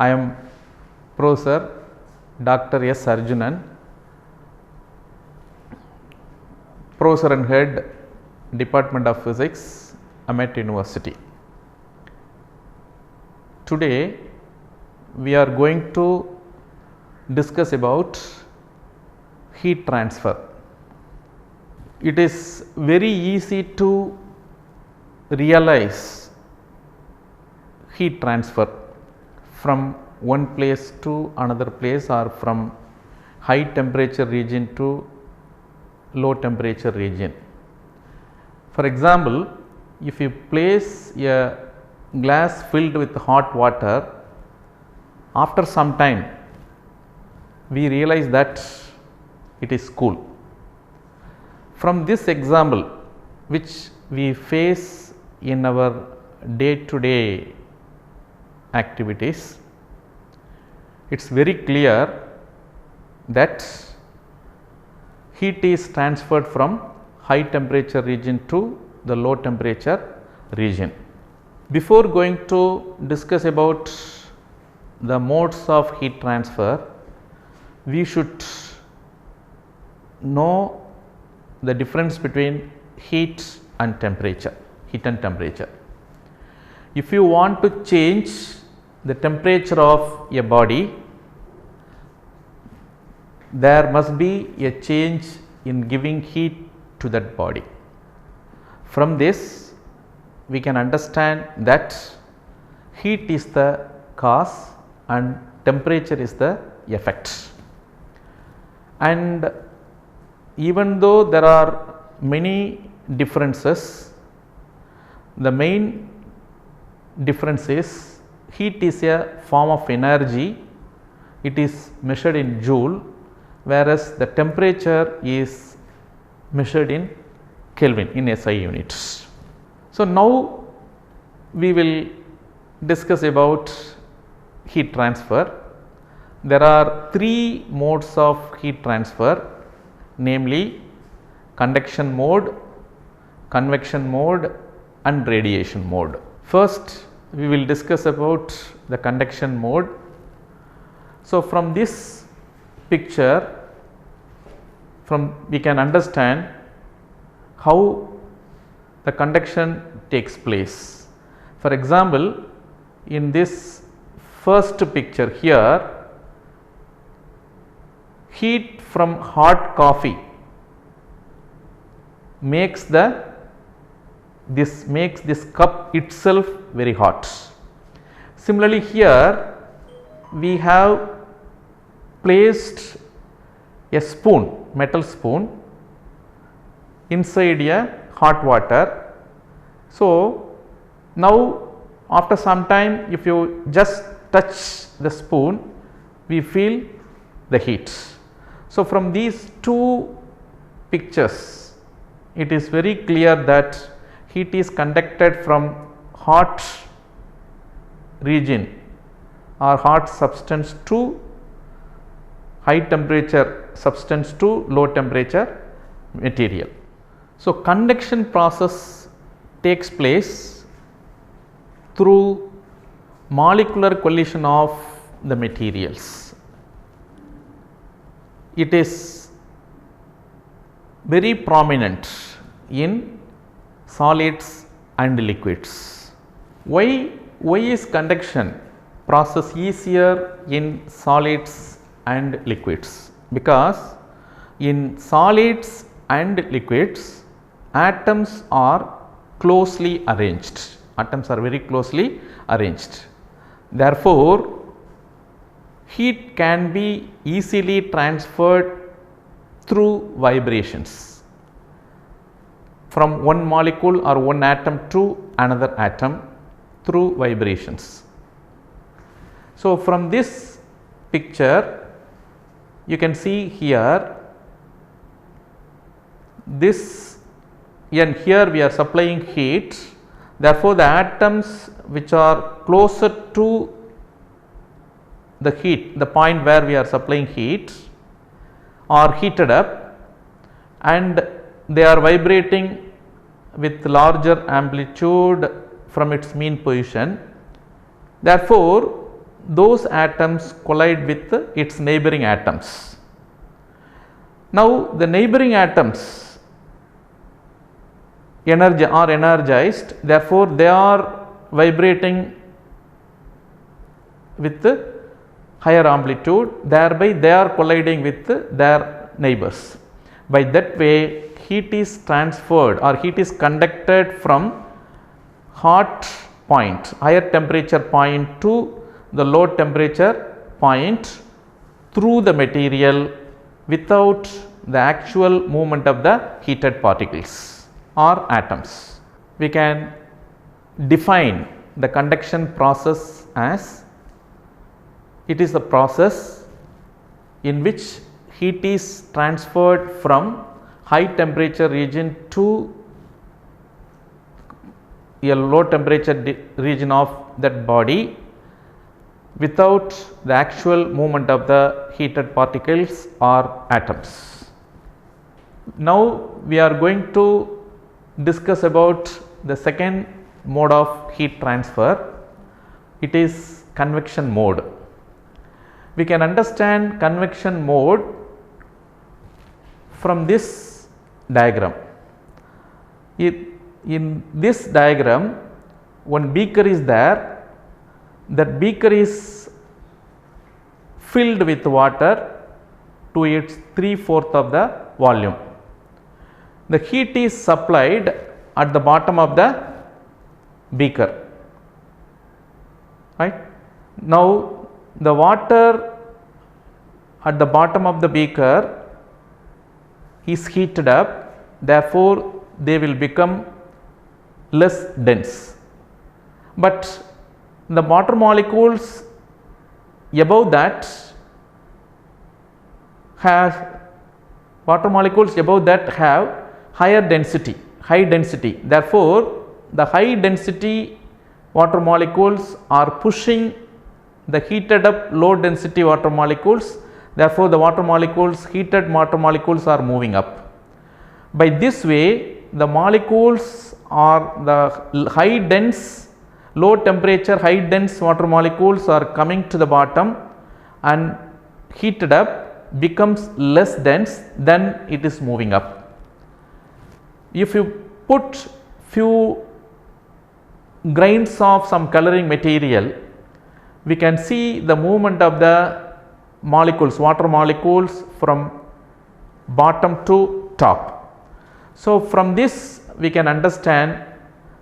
I am Professor Dr. S. Arjunan, Professor and Head, Department of Physics, Amet University. Today we are going to discuss about heat transfer. It is very easy to realize heat transfer from one place to another place, or from high temperature region to low temperature region. For example, if you place a glass filled with hot water, after some time we realize that it is cool. From this example, which we face in our day to day activities, it is very clear that heat is transferred from high temperature region to the low temperature region. Before going to discuss about the modes of heat transfer, we should know the difference between heat and temperature, heat and temperature. If you want to change the temperature of a body, there must be a change in giving heat to that body. From this we can understand that heat is the cause and temperature is the effect. And even though there are many differences, the main difference is heat is a form of energy, it is measured in joule, whereas the temperature is measured in Kelvin, in SI units. So now we will discuss about heat transfer. There are three modes of heat transfer, namely conduction mode, convection mode and radiation mode. First we will discuss about the conduction mode. So from this picture, we can understand how the conduction takes place. For example, in this first picture here, heat from hot coffee makes this cup itself very hot. Similarly, here we have placed a spoon, metal spoon, inside a hot water. So now after some time, if you just touch the spoon, we feel the heat. So from these two pictures, it is very clear that heat is conducted from hot region or hot substance to high temperature substance to low temperature material. So conduction process takes place through molecular collision of the materials. It is very prominent in solids and liquids. Why is conduction process easier in solids and liquids? Because in solids and liquids, atoms are closely arranged. Atoms are very closely arranged. Therefore, heat can be easily transferred through vibrations from one molecule or one atom to another atom through vibrations. So, from this picture you can see here this, and here we are supplying heat. Therefore, the atoms which are closer to the heat, the point where we are supplying heat, are heated up and they are vibrating with larger amplitude from its mean position. Therefore, those atoms collide with its neighboring atoms. Now, the neighboring atoms are energized, therefore, they are vibrating with higher amplitude, thereby they are colliding with their neighbors. By that way, heat is transferred or heat is conducted from hot point, higher temperature point to the low temperature point through the material without the actual movement of the heated particles or atoms. We can define the conduction process as it is a process in which heat is transferred from high temperature region to a low temperature region of that body without the actual movement of the heated particles or atoms. Now, we are going to discuss about the second mode of heat transfer. It is convection mode. We can understand convection mode from this diagram. In this diagram, one beaker is there. That beaker is filled with water to its 3/4 of the volume. The heat is supplied at the bottom of the beaker, right. Now, the water at the bottom of the beaker is heated up, therefore, they will become less dense, but the water molecules above that have higher density, high density. Therefore, the high density water molecules are pushing the heated up low density water molecules. Therefore, the heated water molecules are moving up. By this way, the molecules are the high dense, low temperature, high dense water molecules are coming to the bottom and heated up becomes less dense, then it is moving up. If you put few grains of some coloring material, we can see the movement of the molecules, water molecules from bottom to top. So, from this we can understand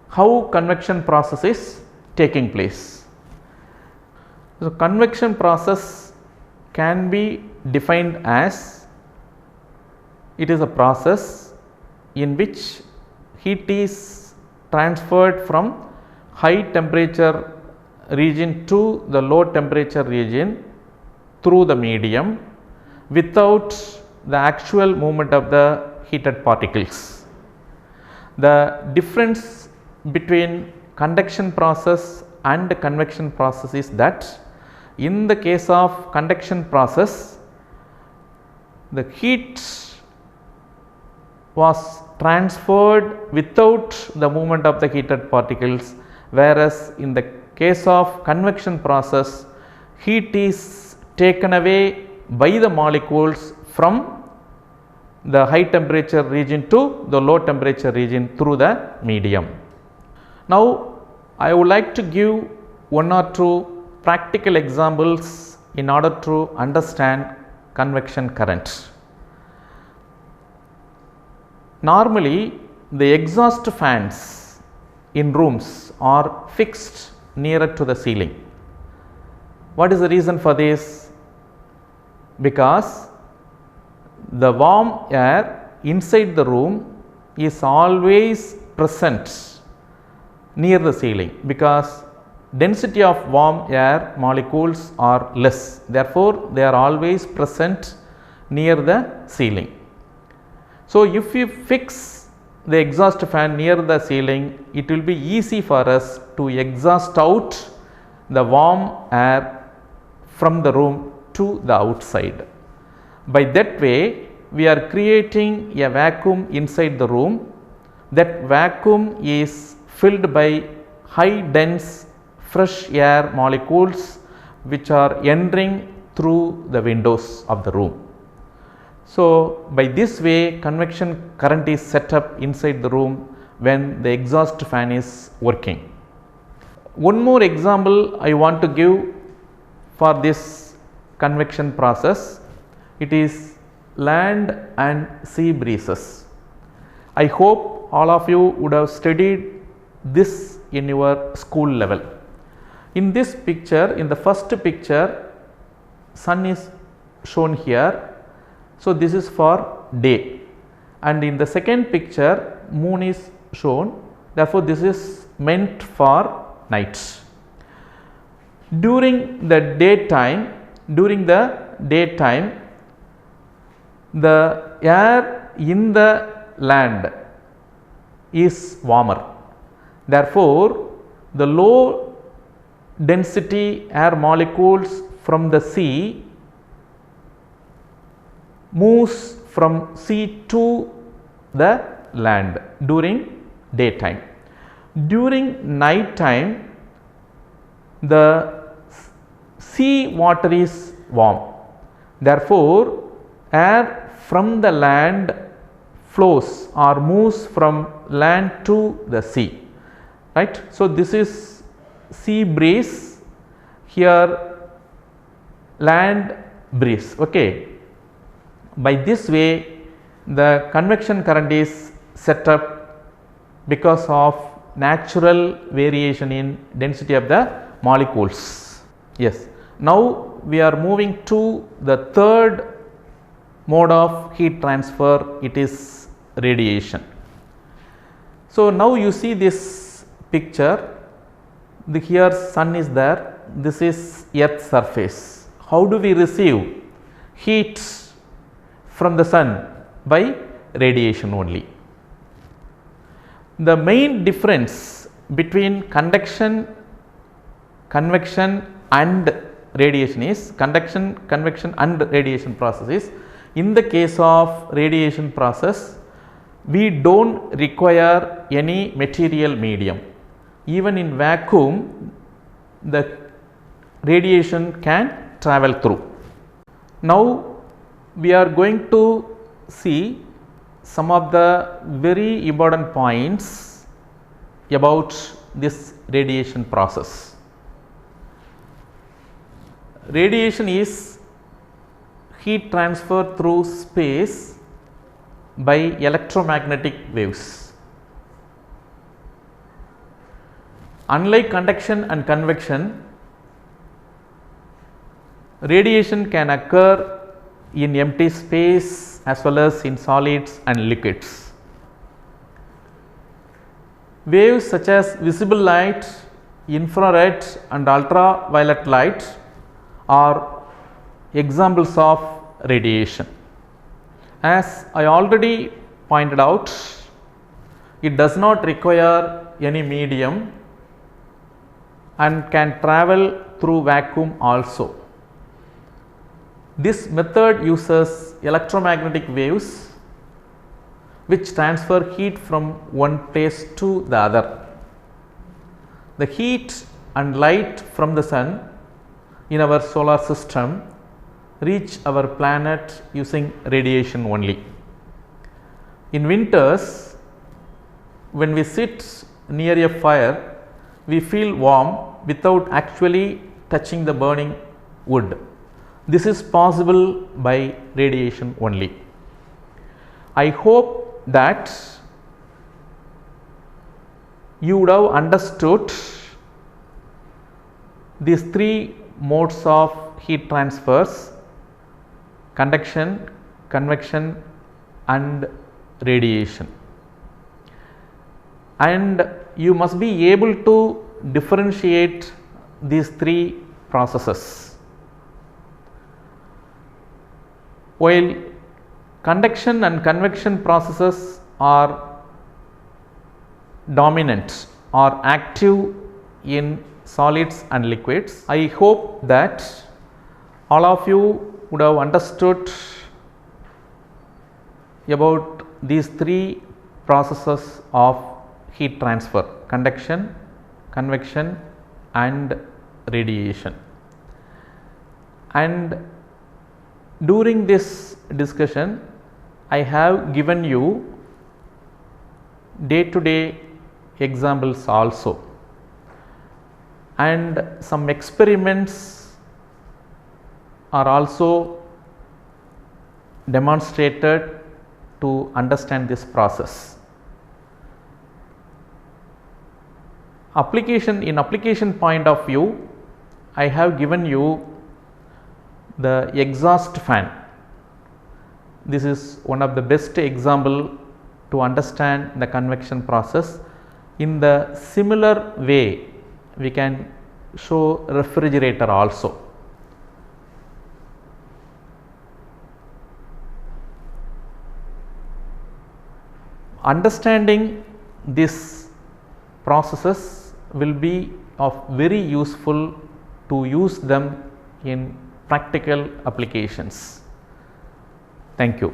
how convection process is taking place. So, convection process can be defined as it is a process in which heat is transferred from high temperature region to the low temperature region through the medium without the actual movement of the heated particles. The difference between conduction process and convection process is that in the case of conduction process, the heat was transferred without the movement of the heated particles, whereas in the case of convection process, heat is taken away by the molecules from the high temperature region to the low temperature region through the medium. Now, I would like to give one or two practical examples in order to understand convection current. Normally, the exhaust fans in rooms are fixed nearer to the ceiling. What is the reason for this? Because the warm air inside the room is always present near the ceiling, because density of warm air molecules are less, therefore they are always present near the ceiling. So if you fix the exhaust fan near the ceiling, it will be easy for us to exhaust out the warm air from the room to the outside. By that way, we are creating a vacuum inside the room. That vacuum is filled by high dense fresh air molecules which are entering through the windows of the room. So by this way, convection current is set up inside the room when the exhaust fan is working. One more example I want to give for this convection process. It is land and sea breezes. I hope all of you would have studied this in your school level. In this picture, in the first picture, sun is shown here. So this is for day, and in the second picture moon is shown, therefore this is meant for night. During the daytime, the air in the land is warmer, therefore the low density air molecules from the sea moves from sea to the land during daytime. During night time, the sea water is warm, therefore air from the land flows or moves from land to the sea, right. So this is sea breeze, here land breeze, okay. By this way, the convection current is set up because of natural variation in density of the molecules. Yes. Now we are moving to the third mode of heat transfer, it is radiation. So now you see this picture, here sun is there, this is earth surface. How do we receive heat from the sun? By radiation only. The main difference between convection and radiation is, convection and radiation process is, in the case of radiation process, we do not require any material medium. Even in vacuum, the radiation can travel through. Now we are going to see some of the very important points about this radiation process. Radiation is heat transfer through space by electromagnetic waves. Unlike conduction and convection, radiation can occur in empty space as well as in solids and liquids. Waves such as visible light, infrared and ultraviolet light are examples of radiation. As I already pointed out, it does not require any medium and can travel through vacuum also. This method uses electromagnetic waves which transfer heat from one place to the other. The heat and light from the sun in our solar system reach our planet using radiation only. In winters, when we sit near a fire, we feel warm without actually touching the burning wood. This is possible by radiation only. I hope that you would have understood these three modes of heat transfers: conduction, convection and radiation. And you must be able to differentiate these three processes. While conduction and convection processes are dominant or active in solids and liquids, I hope that all of you would have understood about these three processes of heat transfer: conduction, convection and radiation. And during this discussion, I have given you day-to-day examples also, and some experiments are also demonstrated to understand this process. In application point of view, I have given you the exhaust fan. This is one of the best example to understand the convection process. In the similar way, we can show refrigerator also. Understanding these processes will be of very useful to use them in practical applications. Thank you.